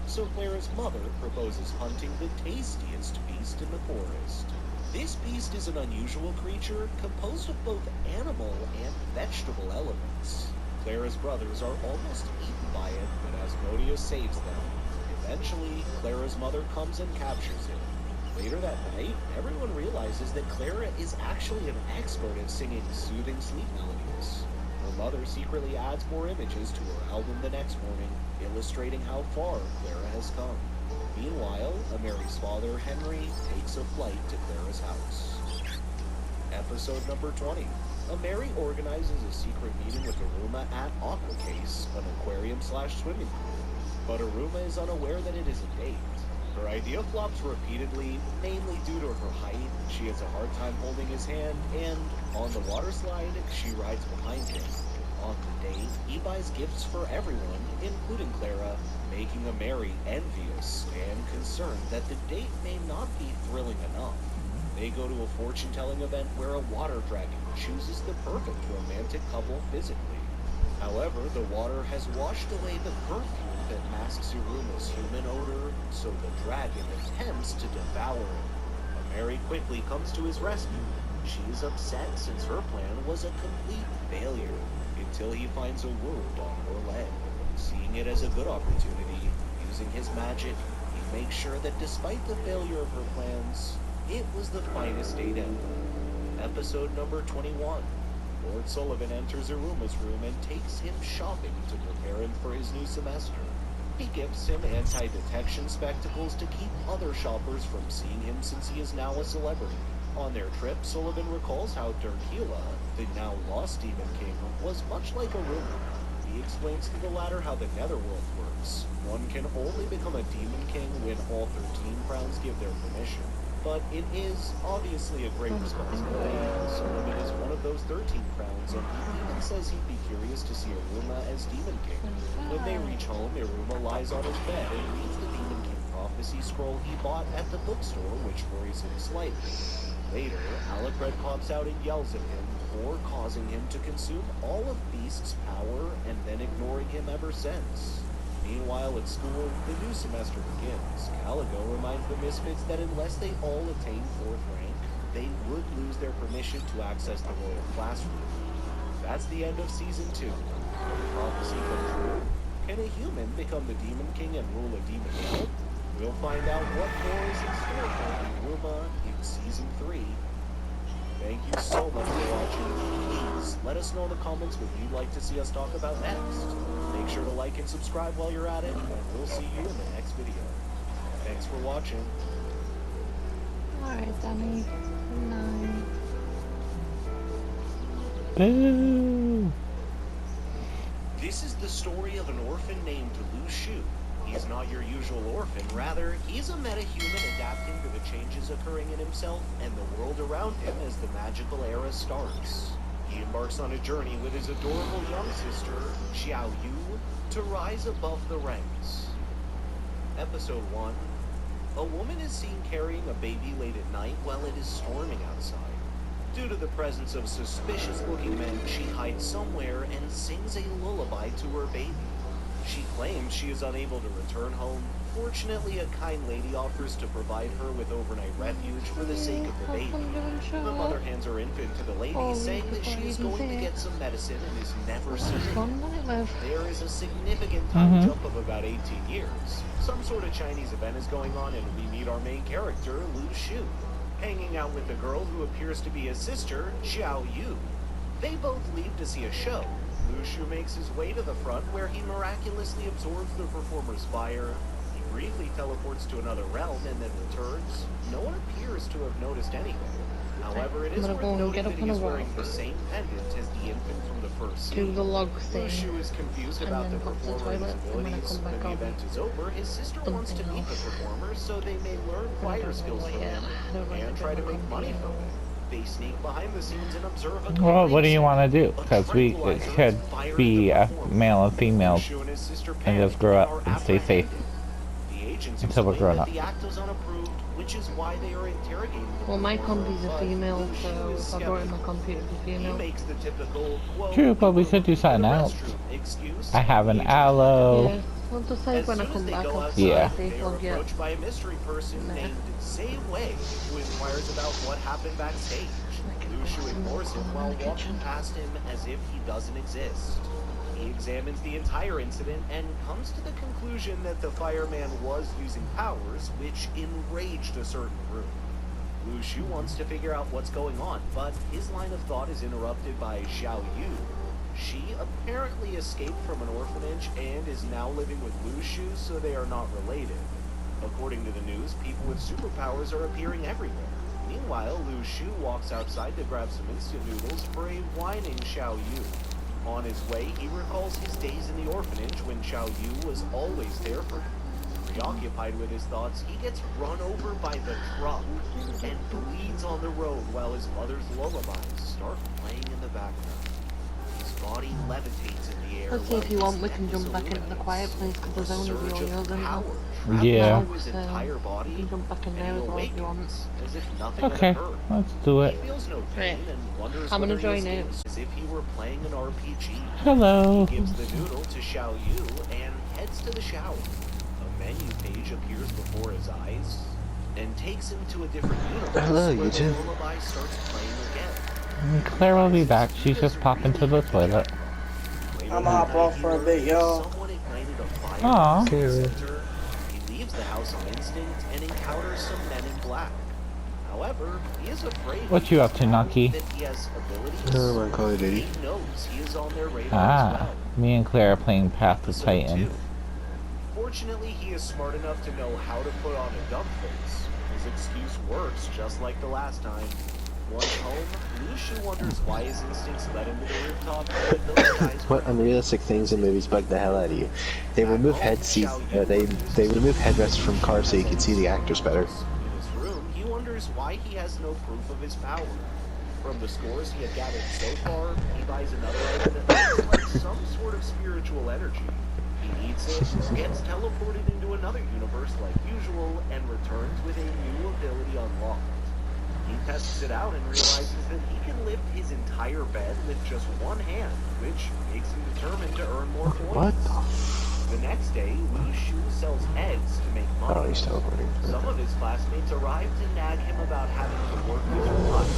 So Clara's mother proposes hunting the tastiest beast in the forest. This beast is an unusual creature composed of both animal and vegetable elements. Clara's brothers are almost eaten by it, but Asmodeus saves them. Eventually, Clara's mother comes and captures it. Later that night, everyone realizes that Clara is actually an expert at singing soothing sleep melodies. Her mother secretly adds more images to her album the next morning, illustrating how far Clara has come. Meanwhile, Ameri's father, Henry, takes a flight to Clara's house. Episode number 20. Ameri organizes a secret meeting with Aruma at Aquacase, an aquarium/swimming pool. But Aruma is unaware that it is a date. Her idea flops repeatedly, mainly due to her height. She has a hard time holding his hand, and on the water slide, she rides behind him. On the date, he buys gifts for everyone, including Clara, making Ameri envious and concerned that the date may not be thrilling enough. They go to a fortune-telling event where a water dragon chooses the perfect romantic couple physically. However, the water has washed away the perfume that masks Aruma's human odor, so the dragon attempts to devour him. Ameri quickly comes to his rescue. She is upset since her plan was a complete failure, until he finds a wound on her leg. Seeing it as a good opportunity, using his magic, he makes sure that despite the failure of her plans, it was the finest date ever. Episode number 21. Lord Sullivan enters Aruma's room and takes him shopping to prepare him for his new semester. He gives him anti-detection spectacles to keep other shoppers from seeing him since he is now a celebrity. On their trip, Sullivan recalls how Dirkila, the now lost Demon King, was much like Aruma. He explains to the latter how the Netherworld works. One can only become a Demon King when all 13 crowns give their permission. But it is obviously a great responsibility. Sullivan is one of those 13 crowns, and he even says he'd be curious to see Aruma as Demon King. When they reach home, Aruma lies on his bed and reads the Demon King prophecy scroll he bought at the bookstore, which worries him slightly. Later, Alucard pops out and yells at him for causing him to consume all of Beast's power and then ignoring him ever since. Meanwhile, at school, the new semester begins. Caligo reminds the Misfits that unless they all attain 4th rank, they would lose their permission to access the royal classroom. That's the end of Season 2. Will the prophecy come true? Can a human become the Demon King and rule a demon realm? We'll find out what more is in store for Aruma in Season 3. Thank you so much for watching. Please let us know in the comments what you'd like to see us talk about next. Make sure to like and subscribe while you're at it, and we'll see you in the next video. Thanks for watching. Alright, Danny. Good night. Boo! This is the story of an orphan named Lu Shu. He's not your usual orphan, rather, he's a metahuman adapting to the changes occurring in himself and the world around him as the magical era starts. He embarks on a journey with his adorable young sister, Xiao Yu, to rise above the ranks. Episode 1. A woman is seen carrying a baby late at night while it is storming outside. Due to the presence of suspicious-looking men, she hides somewhere and sings a lullaby to her baby. She claims she is unable to return home, Fortunately, a kind lady offers to provide her with overnight refuge for the sake of the baby. The mother hands her infant to the lady, saying that she is going to get some medicine and is never seen again. There is a significant time jump of about 18 years. Some sort of Chinese event is going on, and we meet our main character, Lu Shu, hanging out with a girl who appears to be his sister, Xiao Yu. They both leave to see a show. Lu Shu makes his way to the front, where he miraculously absorbs the performer's fire. He briefly teleports to another realm and then returns. No one appears to have noticed anything. However, it is worth noting that he is wearing the same pendant as the infant from the first scene. Do the log thing. Lu Shu is confused about the performer's abilities. When the event is over, his sister wants to meet the performer so they may learn fire skills from him and try to make money from it. They sneak behind the scenes and observe a Well, what do you want to do? Because it could be a male and female and just grow up and stay safe until we're grown up. The act is unapproved, which is why they are interrogating the Well, my performer, computer's a but female, Lu Shu so is if I brought in my skeptical. computer to He female. makes the typical, quote, True, but we could do something else. excuse. I have an aloe. Yeah, I'll decide As when I soon as come they back. go I'll outside, Yeah. see they if are I'll get. approached by a mystery person Nah. named Sei Wei, who inquires about what happened backstage. Lu Shu ignores him while walking past him as if he doesn't exist. He examines the entire incident and comes to the conclusion that the fireman was using powers which enraged a certain room. Lu Shu wants to figure out what's going on, but his line of thought is interrupted by Xiao Yu. She apparently escaped from an orphanage and is now living with Lu Shu, so they are not related. According to the news, people with superpowers are appearing everywhere. Meanwhile, Lu Shu walks outside to grab some instant noodles for a whining Xiao Yu. On his way, he recalls his days in the orphanage when Xiao Yu was always there for him. Preoccupied with his thoughts, he gets run over by the truck and bleeds on the road while his mother's lullabies start playing in the background. His body levitates in the air. Let's see if you want, we can jump back into the quiet place because there's only the oils in there. Yeah. His entire body, You can jump back in there and as he well if you want. awakens as if nothing Okay, had occurred. let's do He it. feels no pain and wonders I'm gonna whether he join it. escapes as if he were playing an RPG. Hello. He gives the noodle to Xiao Yu and heads to the shower. A menu page appears before his eyes and takes him to a different universe Hello, where the YouTube. lullaby starts playing again. Claire will be back. She's just popping to the toilet. Later I'ma that hop night, off he for a learns bit, that y'all. someone ignited a fire Aw. in the Okay. center. He leaves the house on instinct and encounters some men in black. However, he is afraid. What you up to, Nucky? that he has abilities. I'm on Call of Duty. He knows he is on their radar as Ah, well. me and Claire are playing Path of Titan. Fortunately, he is smart enough to know how to put on a dumb face. His excuse works just like the last time. Once home, Lu Shu wonders why his instincts led him to the rooftop, but those guys What unrealistic things in movies bug the hell out of you? They remove they remove headrests from cars so you can see the actors better. In his room, he wonders why he has no proof of his power. From the scores he had gathered so far, he buys another item that looks like some sort of spiritual energy. He eats it, gets teleported into another universe like usual, and returns with a new ability unlocked. He tests it out and realizes that he can lift his entire bed with just one hand, which makes him determined to earn more What points. the The next day, Lu Shu sells eggs to make money. Oh, he's teleporting. Some of his classmates arrive to nag him about having to work with her life.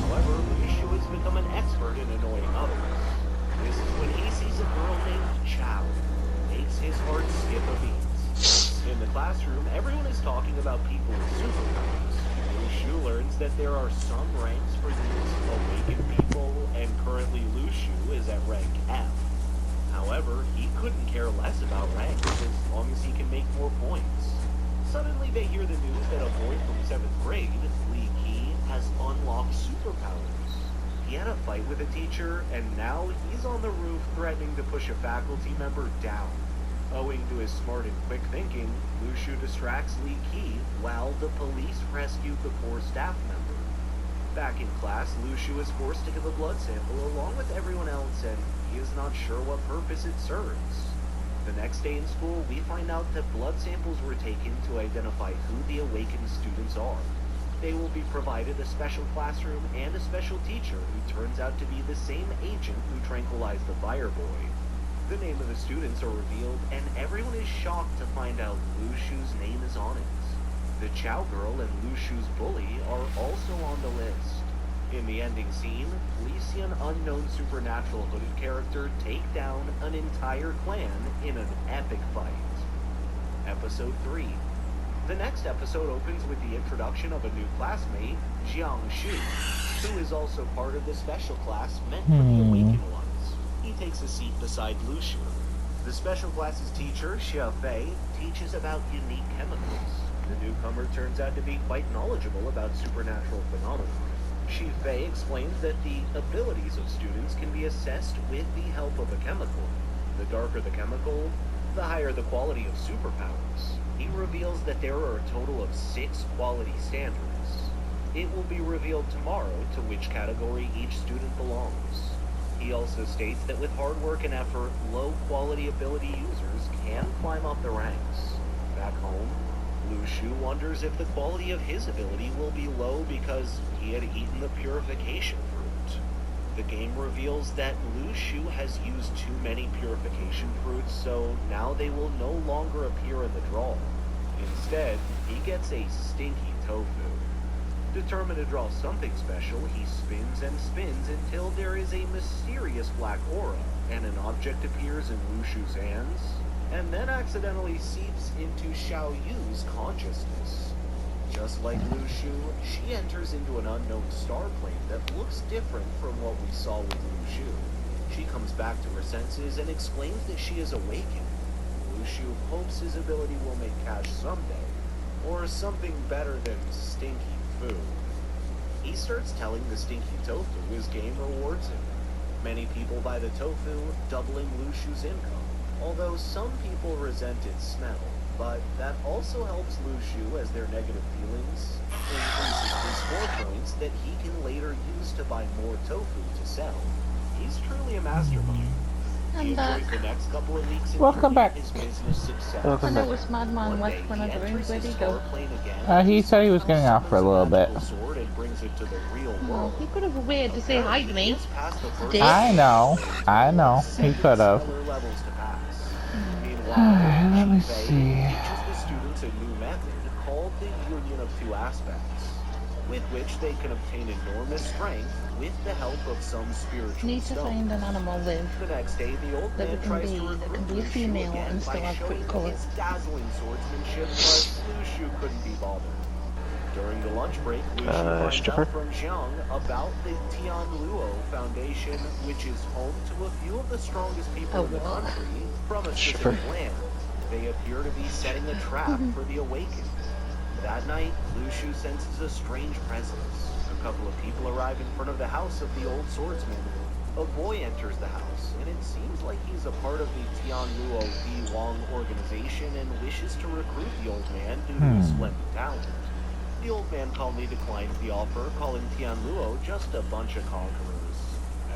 However, Lu Shu has become an expert in annoying others. This is when he sees a girl named Chow. Makes his heart skip a beat. In the classroom, everyone is talking about people with superpowers. Lu Shu learns that there are some ranks for these awakened people, and currently Lu Shu is at rank F. However, he couldn't care less about ranks as long as he can make more points. Suddenly they hear the news that a boy from 7th grade, Li Qi, has unlocked superpowers. He had a fight with a teacher, and now he's on the roof threatening to push a faculty member down. Owing to his smart and quick thinking, Lu Shu distracts Li Qi while the police rescue the poor staff member. Back in class, Lu Shu is forced to give a blood sample along with everyone else, and he is not sure what purpose it serves. The next day in school, we find out that blood samples were taken to identify who the awakened students are. They will be provided a special classroom and a special teacher who turns out to be the same agent who tranquilized the fire boy. The name of the students are revealed, and everyone is shocked to find out Lu Shu's name is on it. The Chow Girl and Lu Shu's bully are also on the list. In the ending scene, we see an unknown supernatural hooded character take down an entire clan in an epic fight. Episode 3. The next episode opens with the introduction of a new classmate, Jiang Shu, who is also part of the special class meant for the Awakened Ones. He takes a seat beside Lu Shu. The special class's teacher, Xia Fei, teaches about unique chemicals. The newcomer turns out to be quite knowledgeable about supernatural phenomena. Xia Fei explains that the abilities of students can be assessed with the help of a chemical. The darker the chemical, the higher the quality of superpowers. He reveals that there are a total of 6 quality standards. It will be revealed tomorrow to which category each student belongs. He also states that with hard work and effort, low-quality ability users can climb up the ranks. Back home, Lu Shu wonders if the quality of his ability will be low because he had eaten the purification fruit. The game reveals that Lu Shu has used too many purification fruits, so now they will no longer appear in the draw. Instead, he gets a stinky tofu. Determined to draw something special, he spins and spins until there is a mysterious black aura, and an object appears in Lu Shu's hands, and then accidentally seeps into Xiao Yu's consciousness. Just like Lu Shu, she enters into an unknown star plane that looks different from what we saw with Lu Shu. She comes back to her senses and explains that she is awakened. Lu Shu hopes his ability will make cash someday, or something better than stinky food. He starts telling the stinky tofu his game rewards him. Many people buy the tofu, doubling Lu Shu's income, although some people resent its smell. But that also helps Lu Shu as their negative feelings increases his score points that he can later use to buy more tofu to sell. He's truly a mastermind. He enjoys the next couple of weeks Welcome back. his business success. I know it's Madman left when I joined. Where'd he go? He said he was getting off for a little bit. He could have waited to say hi to me. Dick. I know. He could have. Let me see. Teaches the students a new method called the Union of Two Aspects, with which they can obtain enormous strength with the help of some spiritual Need to stone. find an animal live The next day, the old that man can tries be- to that recruit can be a Lu Shu female again and still by have pretty showing colours. his dazzling swordsmanship, but Lu Shu couldn't be bothered. During the lunch break, Lu Shu finds stripper? out from Jiang about the Tian Luo Foundation, which is home to a few of the strongest people in the what? country from a Stripper? specific land. They appear to be setting a trap for the Awakened. That night, Lu Shu senses a strange presence. A couple of people arrive in front of the house of the old swordsman. A boy enters the house, and it seems like he's a part of the Tian Luo Di Wang organization and wishes to recruit the old man due to his splendid talent. The old man calmly declines the offer, calling Tian Luo just a bunch of conquerors.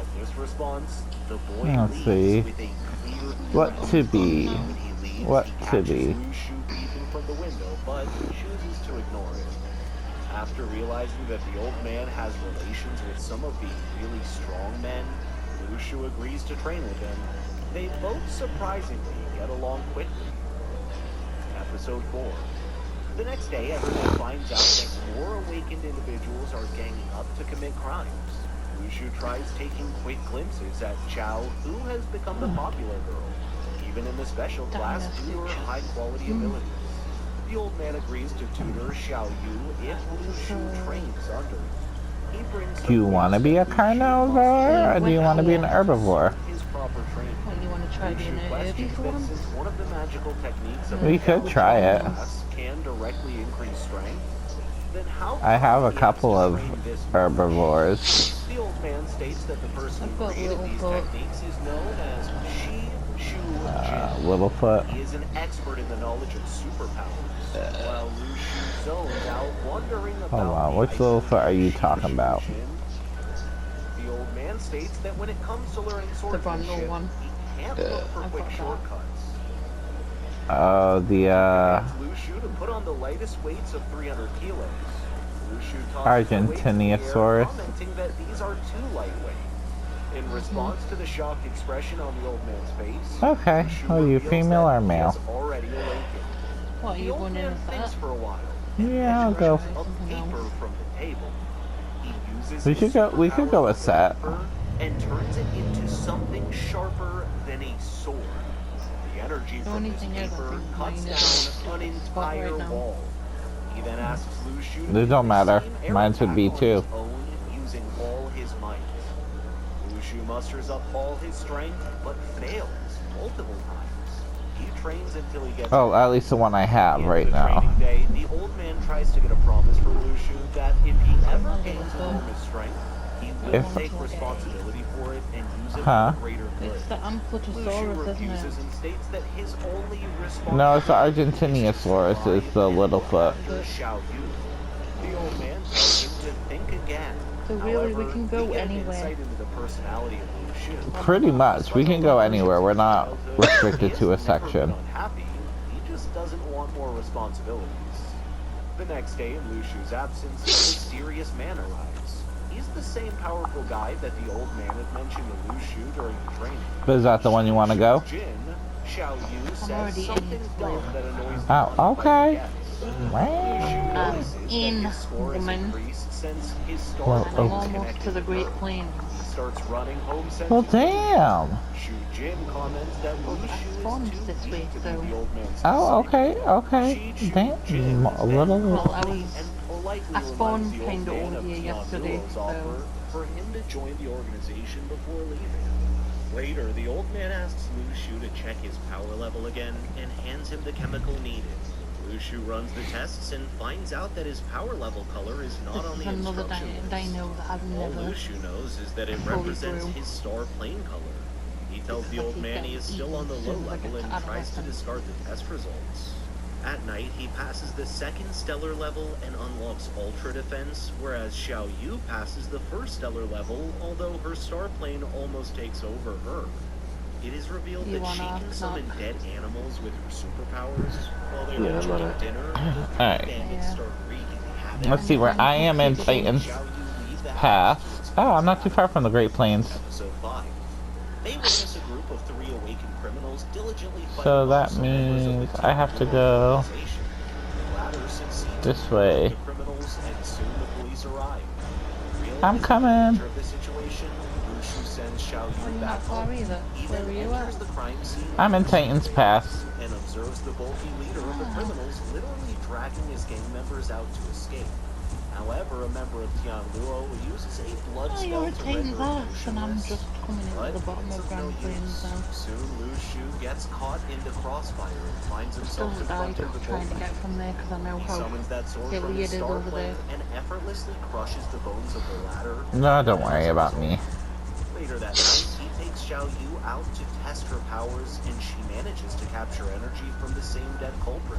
At this response, the boy Let's leaves see. with a clear What to be? When he leaves, What he to catches be? Lu Shu peeping from the window, but chooses to ignore it. After realizing that the old man has relations with some of the really strong men, Lu Shu agrees to train with them. They both surprisingly get along quickly. Episode 4. The next day, everyone finds out that more awakened individuals are ganging up to commit crimes. Lu Shu tries taking quick glimpses at Chow, who has become the popular girl, even in the special class due to her high-quality abilities. The old man agrees to tutor Xiao Yu if Lu Shu trains under him. He brings Do you want to be a carnivore or do you want to be an herbivore? his proper training. What, you want to try Lu being Shu a questions herbie for him? since one of the magical techniques of We could try it. class can directly increase strength, then how I have a come he couple has to of train this herbivores. The old man states that the person I've who got created these Littlefoot. techniques is known as Shi Shu Jin. Littlefoot. He is an expert in the knowledge of superpowers, while Lu Shu zones out wondering about Hold on, the which ice Littlefoot are you Shi talking Shu about? Jin. The old man states that when it comes to learning swordsmanship, one. he can't look for I've quick got that. shortcuts. The Commands Lu Shu to put on the lightest weights of 300 kilos. Lu Shu tosses the weights in the air, Argentinosaurus. commenting that these are too lightweight. In response to the shocked expression on the old man's face, Okay. Lushu Are you reveals female that or he male? has already awakened. What, are The you old going in man as thinks that? for a while and Yeah, I'll picks go. up Something paper else. from the table. He uses We his could go. We could go with superpower Set. paper and turns it into something sharper than a sword. The energy The from only his thing is, I paper think cuts mine is down an spot right entire now. wall. He then asks Lushu to It do don't the matter. same air Mine should attack be on too. his own using all his might. Lushu musters up all his strength, but fails multiple times. He trains until he gets. Oh, at least the one I have In right the now. training day, the old man tries to get a promise from Lushu that if he ever gains enormous strength, he will If- take responsibility for it and use it Huh? for greater good. It's the Lushu Amplitosaurus, isn't refuses it? and states that his only responsibility No, it's the Argentinosaurus. It's the little foot. after Xiao Yu. The old man tells him to think again. So really, we However, can go we get an anywhere. insight into the personality of Lushu. Pretty much. We can go anywhere. We're not restricted to a He has never section. been unhappy. He just doesn't want more responsibilities. The next day, in Lushu's absence, a mysterious man arrives. He's the same powerful guy that the old man had mentioned to Lushu during the training. But is that the one you want to go? Jin, Xiao Yu says already in something this dumb room. that annoys Oh, the okay. guests. Wow. Lushu I'm notices that in, his score has woman. increased since his star Well, And plane I'm was almost connected to the Great Earth. Plains. He starts running home Well, sensors. damn. Shu Jin comments that Lushu spawned is too this weak week, to be though. the old man's Oh, disciple. okay, okay. She, Shu Damn. Jin, A little. Well, I politely was- and politely I spawned reminds the old kinda man over of here Tian yesterday, Luo's so- offer for him to join the organization before leaving. Later, the old man asks Lushu to check his power level again and hands him the chemical needed. Lushu runs the tests and finds out that his power level color is not This on is the another instruction list. dino that I've All never. Lushu knows is that it fully represents through. his star plane color. He tells the old man he is still on the low level and tries to discard the test results. At night, he passes the second stellar level and unlocks Ultra Defense, whereas Xiao Yu passes the first stellar level, although her star plane almost takes over her. It is revealed You that she wanna can summon knock? dead animals with her superpowers. While they Yeah, were I'm enjoying gonna- dinner, Alright. bandits Yeah. start wreaking havoc. Let's see where I am in Titan's Xiao Yu leave the path. house to Oh, I'm not too explore far from the Great Plains. Episode 5. They witness a group of 3 awakened criminals diligently fighting So off that some members of the means Tian I have to Luo go organization. The latter succeeds this in way. the criminals, and soon the police arrive. I'm Realizing the coming. nature of the situation, Lushu sends Xiao Are Yu you back not far home. either? He Where then are you enters at? the crime scene I'm in Titan's Pass. and observes the bulky leader of the criminals literally dragging his gang members out to escape. However, a member of Tian Luo uses a blood Oh, spell you're to taking render that, it and I'm motionless. just coming into But the bottom it's of no Grand Plains use. now. Soon Lushu gets caught into crossfire and finds himself Still died confronting the trying to bulky. get from there because I know He how summons that sword silly from it his is star over plane there. and effortlessly crushes the bones of the latter. No, don't worry about me. Later that night, he takes Xiao Yu out to test her powers, and she manages to capture energy from the same dead culprit.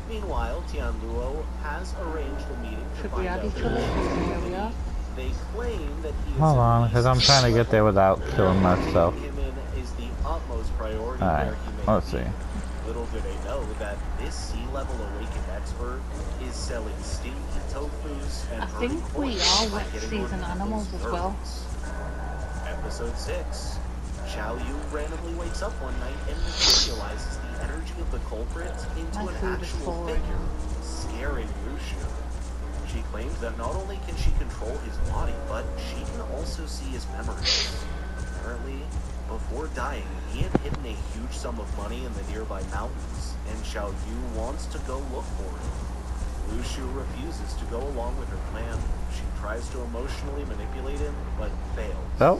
Meanwhile, Tian Luo has arranged a meeting to Should we find add out each the other? nature Here of we the are. enemy. They claim that he is Hold at on, least because I'm trying to get there without killing myself. Him in is the utmost priority Alright, where he may let's be. see. Little do they know that this sea-level awakened expert is selling stinky tofus and I think hurting we horses are by wet getting season on animals people's as well. nerves. Episode 6. Xiao Yu randomly wakes up one night and materializes the energy of the culprit into My an food is actual full. figure, scaring Lushu. She claims that not only can she control his body, but she can also see his memories. Apparently, before dying, he had hidden a huge sum of money in the nearby mountains, and Xiao Yu wants to go look for it. Lushu refuses to go along with her plan. She tries to emotionally manipulate him, but fails. Oh,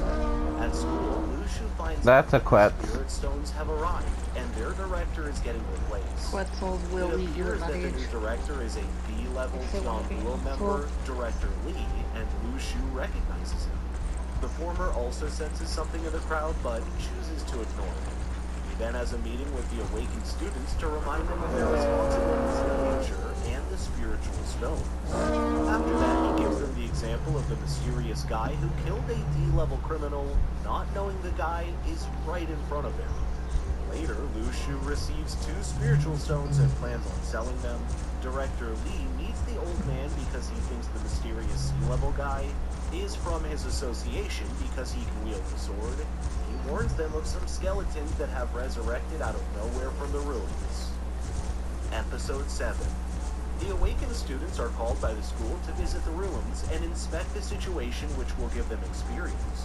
At school, Lushu finds That's out a that quet. the Spirit Stones have arrived, and their director is getting replaced. Quetzals will It eat you appears at that that the age. new director is a B-level If they wanna be Tian Luo member, told. Director Li, and Lushu recognizes him. The former also senses something in the crowd, but chooses to ignore it. He then has a meeting with the awakened students to remind them of their responsibilities in the future and the spiritual stones. After that, he gives them the example of the mysterious guy who killed a D-level criminal, not knowing the guy is right in front of him. Later, Lushu receives 2 spiritual stones and plans on selling them. Director Li meets the old man because he thinks the mysterious sea-level guy is from his association because he can wield the sword. He warns them of some skeletons that have resurrected out of nowhere from the ruins. Episode 7. The awakened students are called by the school to visit the ruins and inspect the situation, which will give them experience.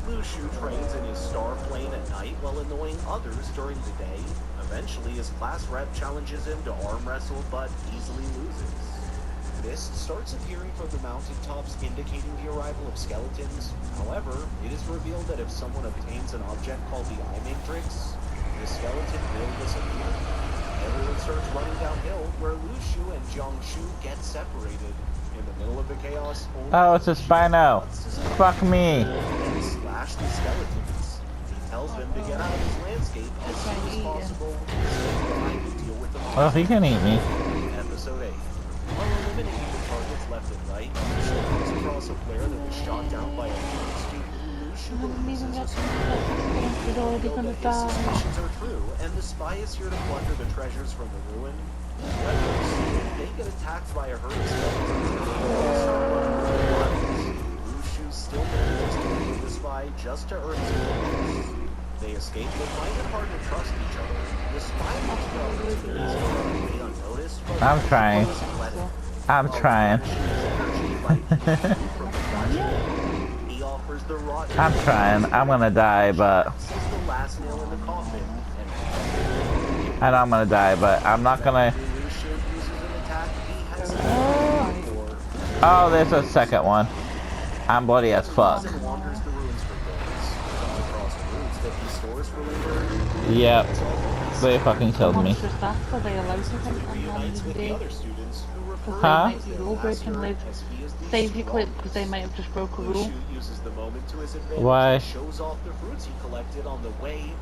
Lu Shu trains in his star plane at night while annoying others during the day. Eventually, his class rep challenges him to arm wrestle, but easily loses. Mist starts appearing from the mountaintops, indicating the arrival of skeletons. However, it is revealed that if someone obtains an object called the Eye Matrix, the skeleton will disappear. Everyone starts running downhill, where Lu Shu and Jiang Shu get separated. In the middle of the chaos, only Oh, it's a Spino. Fuck me. and slash the skeletons. He tells them to get out of his landscape as soon as possible, so time to deal with the Well, he can eat me. Episode 8. While eliminating the targets left and right, Lu comes across a player that was shot down by a student. Lu Shu Even believes get his he's already reveal gonna that his die. suspicions are true, and the spy is here to plunder the treasures from the ruin. However, they get attacked by a herd of skeletons and they start running for their lives. Lu Shu still manages to leave the spy just to earn his points. They escape but find it hard to trust each other. The spy looks for opportunities to run away unnoticed, but I'm trying. I'm trying. He offers the rotten I'm trying. I'm gonna die, but sees the last nail in the coffin, I know I'm gonna die, but I'm not gonna. Lu Shu uses an attack he has never before. Oh, there's a second one. I'm bloody as fuck. And wanders the ruins for days. Comes across roots that he stores for later. Yep. They fucking killed me. Monsters that, so they allowed to come on Reunites with the day. other students who refer Huh? to as their Rule break and master live. as he is the Save your clip strongest. because they might have just broke a Lu rule. Shu uses the moment to his advantage Why? and shows off the fruits he collected on the way